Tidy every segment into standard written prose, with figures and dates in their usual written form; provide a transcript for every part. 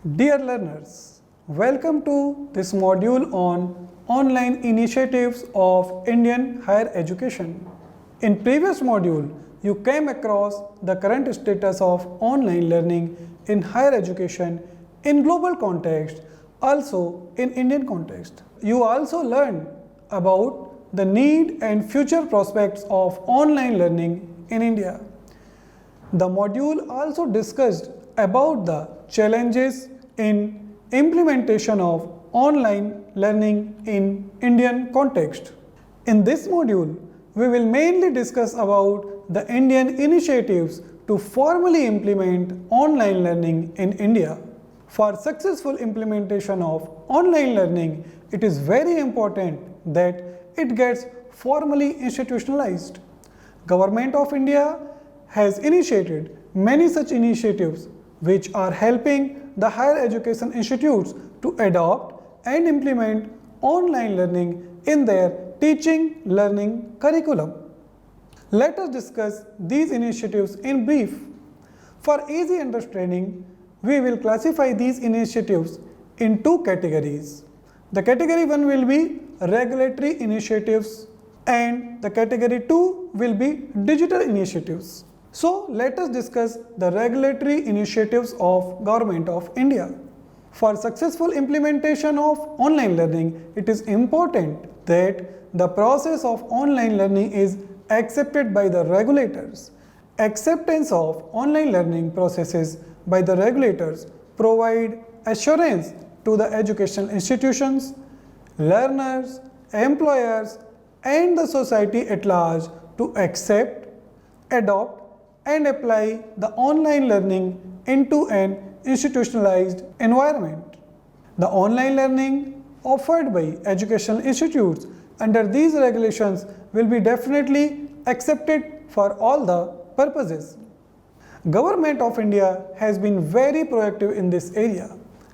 Dear learners, welcome to this module on online initiatives of Indian higher education. In previous module, you came across the current status of online learning in higher education in global context, also in Indian context. You also learned about the need and future prospects of online learning in India. The module also discussed about the challenges in implementation of online learning in Indian context. In this module, we will mainly discuss about the Indian initiatives to formally implement online learning in India. For successful implementation of online learning, it is very important that it gets formally institutionalized. Government of India has initiated many such initiatives which are helping the higher education institutes to adopt and implement online learning in their teaching learning curriculum. Let us discuss these initiatives in brief. For easy understanding, we will classify these initiatives in two categories. The category 1 will be regulatory initiatives and the category 2 will be digital initiatives. So let us discuss the regulatory initiatives of Government of India. For successful implementation of online learning, it is important that the process of online learning is accepted by the regulators. Acceptance of online learning processes by the regulators provide assurance to the educational institutions, learners, employers, and the society at large to accept, adopt, and apply the online learning into an institutionalized environment. The online learning offered by educational institutes under these regulations will be definitely accepted for all the purposes. Government of India has been very proactive in this area.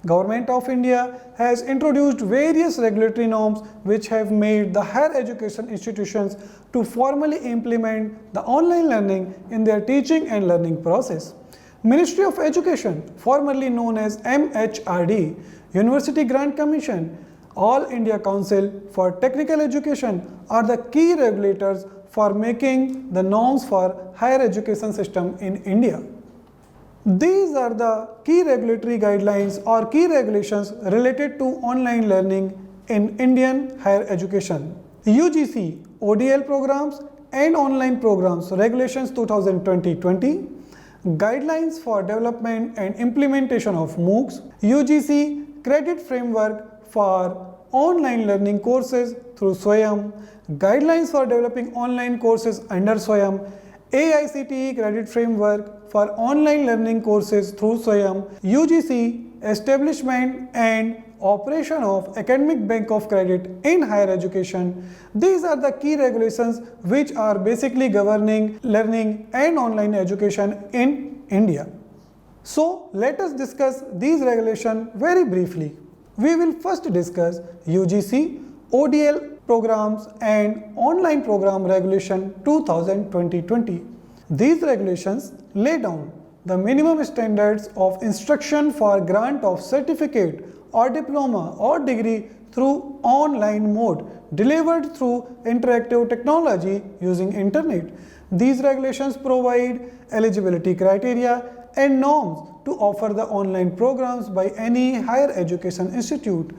Government of India has introduced various regulatory norms which have made the higher education institutions to formally implement the online learning in their teaching and learning process. Ministry of Education, formerly known as MHRD, University Grant Commission, All India Council for Technical Education are the key regulators for making the norms for higher education system in India. These are the key regulatory guidelines or key regulations related to online learning in Indian higher education. UGC, ODL programs and online programs regulations 2020, guidelines for development and implementation of MOOCs, UGC credit framework for online learning courses through SWAYAM, guidelines for developing online courses under SWAYAM, AICTE credit framework for online learning courses through SWAYAM, UGC establishment and operation of academic bank of credit in higher education. These are the key regulations which are basically governing learning and online education in India. So let us discuss these regulations very briefly. We will first discuss UGC, ODL programs and online program regulation 2020. These regulations lay down the minimum standards of instruction for grant of certificate or diploma or degree through online mode delivered through interactive technology using internet. These regulations provide eligibility criteria and norms to offer the online programs by any higher education institute.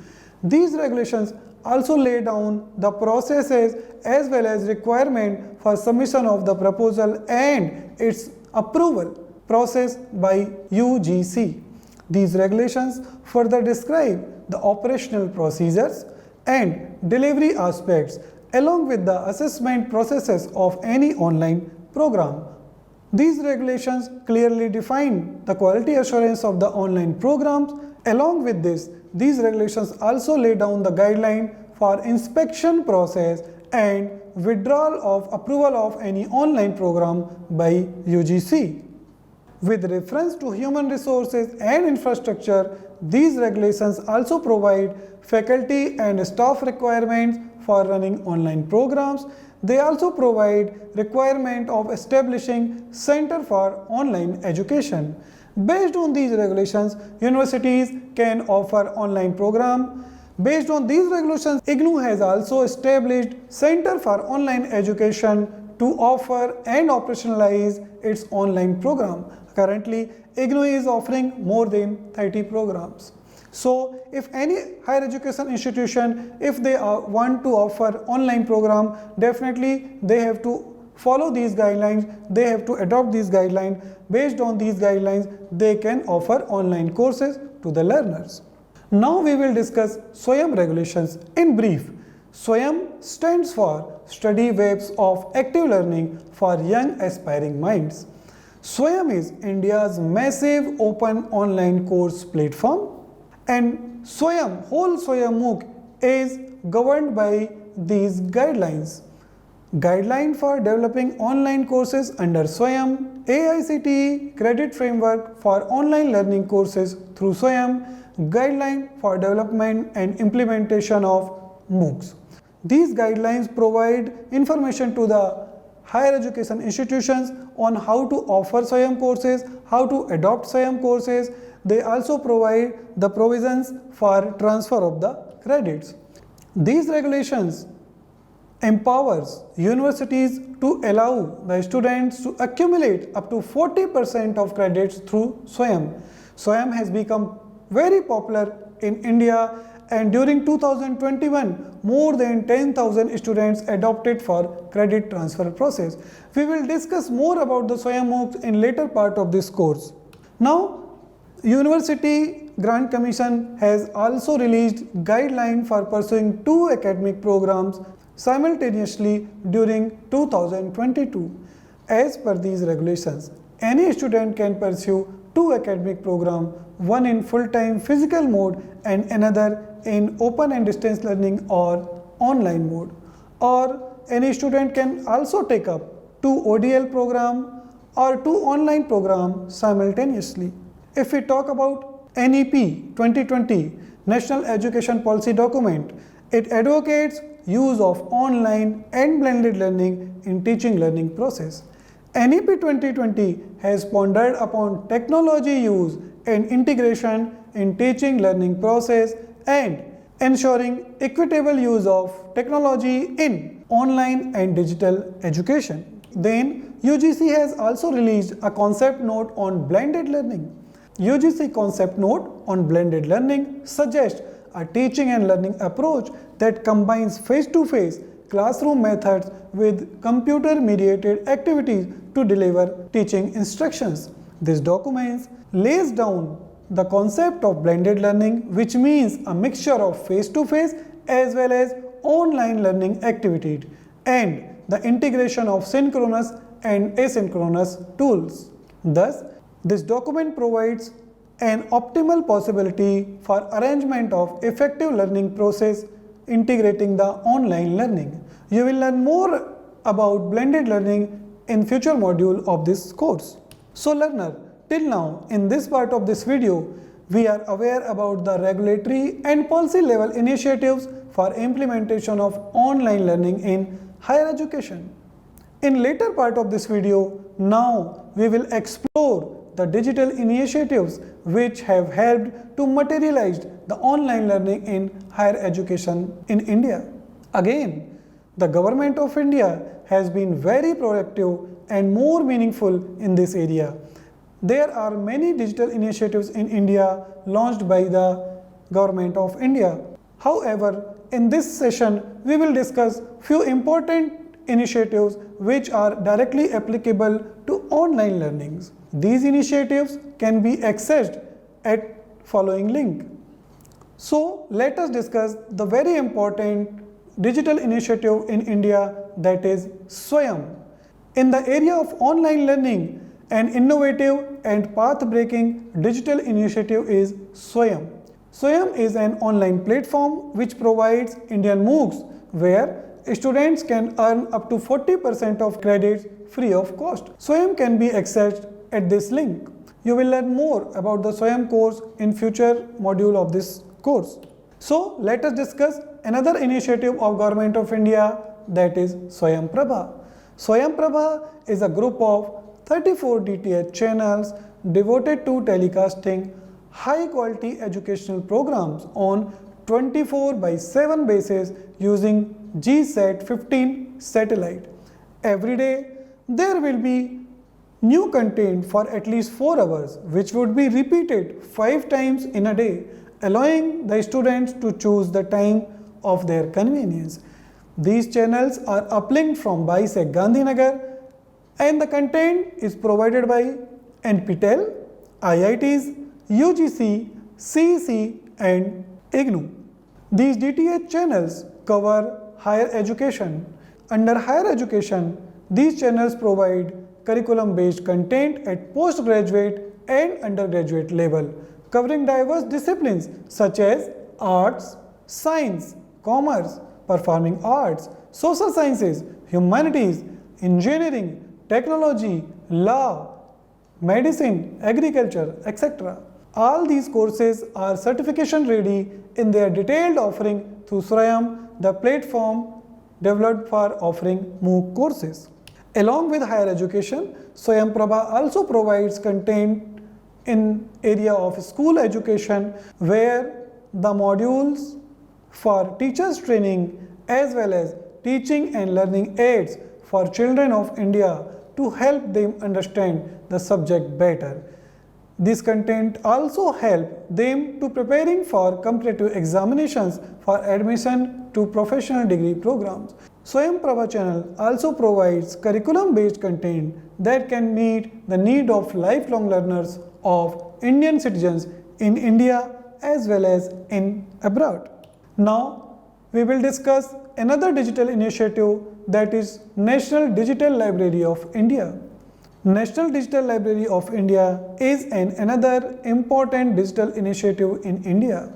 These regulations also lay down the processes as well as requirement for submission of the proposal and its approval process by UGC. These regulations further describe the operational procedures and delivery aspects along with the assessment processes of any online program. These regulations clearly define the quality assurance of the online programs. Along with this, these regulations also lay down the guideline for inspection process and withdrawal of approval of any online program by UGC. With reference to human resources and infrastructure, these regulations also provide faculty and staff requirements for running online programs. they also provide requirement of establishing Center for Online Education. Based on these regulations, universities can offer online program. Based on these regulations, IGNOU has also established Center for Online Education to offer and operationalize its online program. Currently, IGNOU is offering more than 30 programs. So, if any higher education institution, if they want to offer online program, definitely they have to follow these guidelines, they have to adopt these guidelines. Based on these guidelines, they can offer online courses to the learners. Now we will discuss SWAYAM regulations. In brief, SWAYAM stands for Study Webs of Active Learning for Young Aspiring Minds. SWAYAM is India's massive open online course platform, and whole SWAYAM MOOC is governed by these guidelines. Guideline for developing online courses under SWAYAM, AICTE Credit Framework for Online Learning Courses through SWAYAM, Guideline for Development and Implementation of MOOCs. These guidelines provide information to the higher education institutions on how to offer SWAYAM courses, how to adopt SWAYAM courses. They also provide the provisions for transfer of the credits. These regulations empowers universities to allow the students to accumulate up to 40% of credits through SWAYAM. SWAYAM has become very popular in India, and during 2021 more than 10,000 students adopted for credit transfer process. We will discuss more about the SWAYAM MOOCs in later part of this course. Now, University Grant Commission has also released guideline for pursuing 2 academic programs simultaneously during 2022. As per these regulations, any student can pursue 2 academic programs, one in full-time physical mode and another in open and distance learning or online mode. Or any student can also take up 2 ODL program or 2 online programs simultaneously. If we talk about NEP 2020, National Education Policy Document, it advocates use of online and blended learning in teaching learning process. NEP 2020 has pondered upon technology use and integration in teaching learning process and ensuring equitable use of technology in online and digital education. Then UGC has also released a concept note on blended learning. UGC concept note on blended learning suggests a teaching and learning approach that combines face-to-face classroom methods with computer-mediated activities to deliver teaching instructions. This document lays down the concept of blended learning, which means a mixture of face-to-face as well as online learning activities and the integration of synchronous and asynchronous tools. Thus, this document provides an optimal possibility for arrangement of effective learning process integrating the online learning. You will learn more about blended learning in future module of this course. So learner, till now in this part of this video, we are aware about the regulatory and policy level initiatives for implementation of online learning in higher education. In later part of this video, now we will explore the digital initiatives which have helped to materialize the online learning in higher education in India. Again, the government of India has been very proactive and more meaningful in this area. There are many digital initiatives in India launched by the government of India. However, in this session, we will discuss few important initiatives which are directly applicable to online learnings. These initiatives can be accessed at following link. So let us discuss the very important digital initiative in India, that is SWAYAM. In the area of online learning, an innovative and path-breaking digital initiative is SWAYAM. SWAYAM is an online platform which provides Indian MOOCs where students can earn up to 40% of credits free of cost. SWAYAM can be accessed at this link. You will learn more about the SWAYAM course in future module of this course. So let us discuss another initiative of Government of India, that is Swayam Prabha. Swayam Prabha is a group of 34 DTH channels devoted to telecasting high quality educational programs on 24/7 basis using GSAT 15 satellite. Every day there will be new content for at least 4 hours, which would be repeated 5 times in a day, allowing the students to choose the time of their convenience. These channels are uplinked from BISEC Gandhinagar, and the content is provided by NPTEL, IITs, UGC, CEC and IGNOU. These DTH channels cover higher education. Under higher education, these channels provide curriculum-based content at postgraduate and undergraduate level, covering diverse disciplines such as arts, science, commerce, performing arts, social sciences, humanities, engineering, technology, law, medicine, agriculture, etc. All these courses are certification ready in their detailed offering through Swayam, the platform developed for offering MOOC courses. Along with higher education, Swayam Prabha also provides content in area of school education, where the modules for teachers training as well as teaching and learning aids for children of India to help them understand the subject better. This content also help them to preparing for competitive examinations for admission to professional degree programs. Swayam Prabha channel also provides curriculum-based content that can meet the need of lifelong learners of Indian citizens in India as well as in abroad. Now, we will discuss another digital initiative, that is National Digital Library of India. National Digital Library of India is another important digital initiative in India.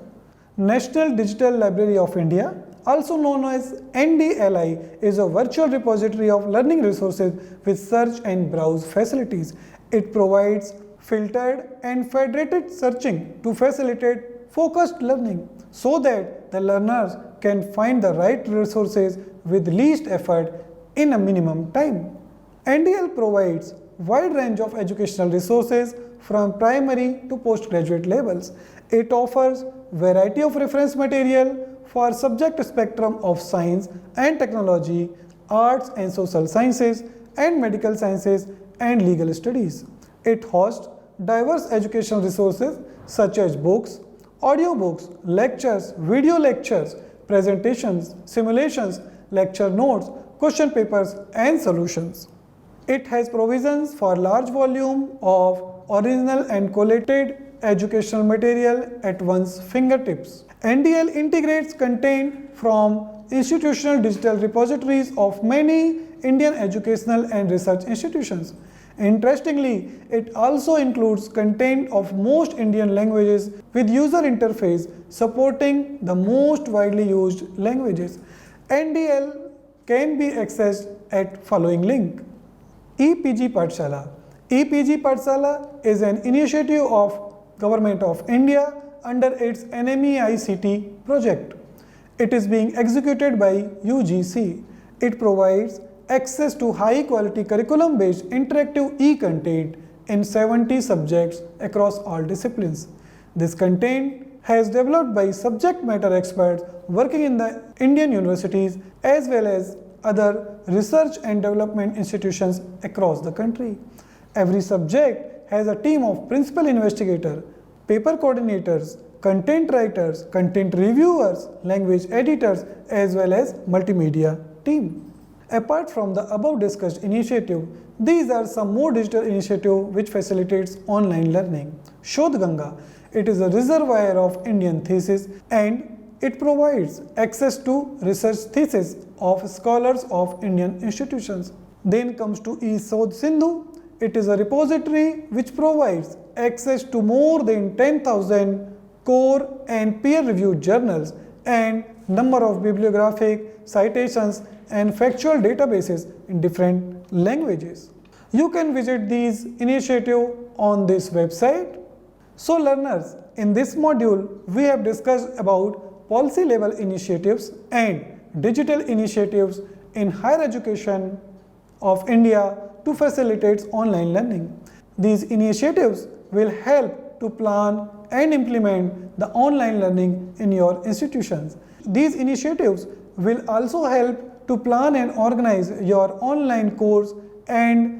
National Digital Library of India, also known as NDLI, is a virtual repository of learning resources with search and browse facilities. It provides filtered and federated searching to facilitate focused learning so that the learners can find the right resources with least effort in a minimum time. NDL provides wide range of educational resources from primary to postgraduate levels. It offers variety of reference material for subject spectrum of science and technology, arts and social sciences, and medical sciences and legal studies. It hosts diverse educational resources such as books, audiobooks, lectures, video lectures, presentations, simulations, lecture notes, question papers, and solutions. It has provisions for large volume of original and collated educational material at one's fingertips. NDL integrates content from institutional digital repositories of many Indian educational and research institutions. Interestingly, it also includes content of most Indian languages with user interface supporting the most widely used languages. NDL can be accessed at following link. EPG Pathshala. EPG Pathshala is an initiative of Government of India under its NMEICT project. It is being executed by UGC. It provides access to high quality curriculum based interactive e-content in 70 subjects across all disciplines. This content has developed by subject matter experts working in the Indian universities as well as other research and development institutions across the country. Every subject has a team of principal investigator, paper coordinators, content writers, content reviewers, language editors, as well as multimedia team. Apart from the above discussed initiative, these are some more digital initiatives which facilitates online learning. Shodh Ganga, it is a reservoir of Indian thesis and it provides access to research thesis of scholars of Indian institutions. Then comes to eSodh Sindhu. It is a repository which provides access to more than 10,000 core and peer-reviewed journals and number of bibliographic citations and factual databases in different languages. You can visit these initiatives on this website. So learners, in this module we have discussed about policy level initiatives and digital initiatives in higher education of India to facilitate online learning. These initiatives will help to plan and implement the online learning in your institutions. These initiatives will also help to plan and organize your online course, and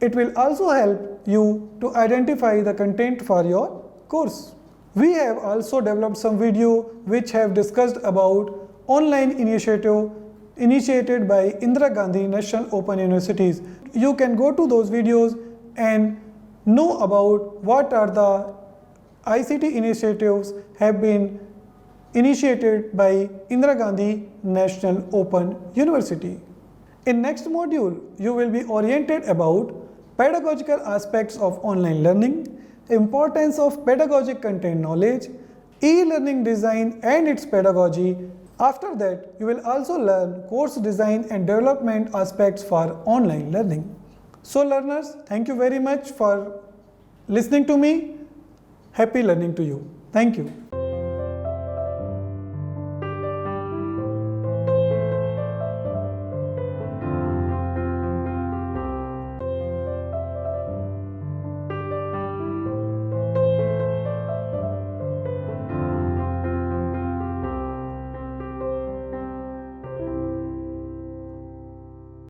it will also help you to identify the content for your course. We have also developed some video which have discussed about online initiative initiated by Indira Gandhi National Open Universities. You can go to those videos and know about what are the ICT initiatives have been initiated by Indira Gandhi National Open University. In next module, you will be oriented about pedagogical aspects of online learning, importance of pedagogic content knowledge, e-learning design and its pedagogy. After that, you will also learn course design and development aspects for online learning. So learners, thank you very much for listening to me. Happy learning to you. Thank you.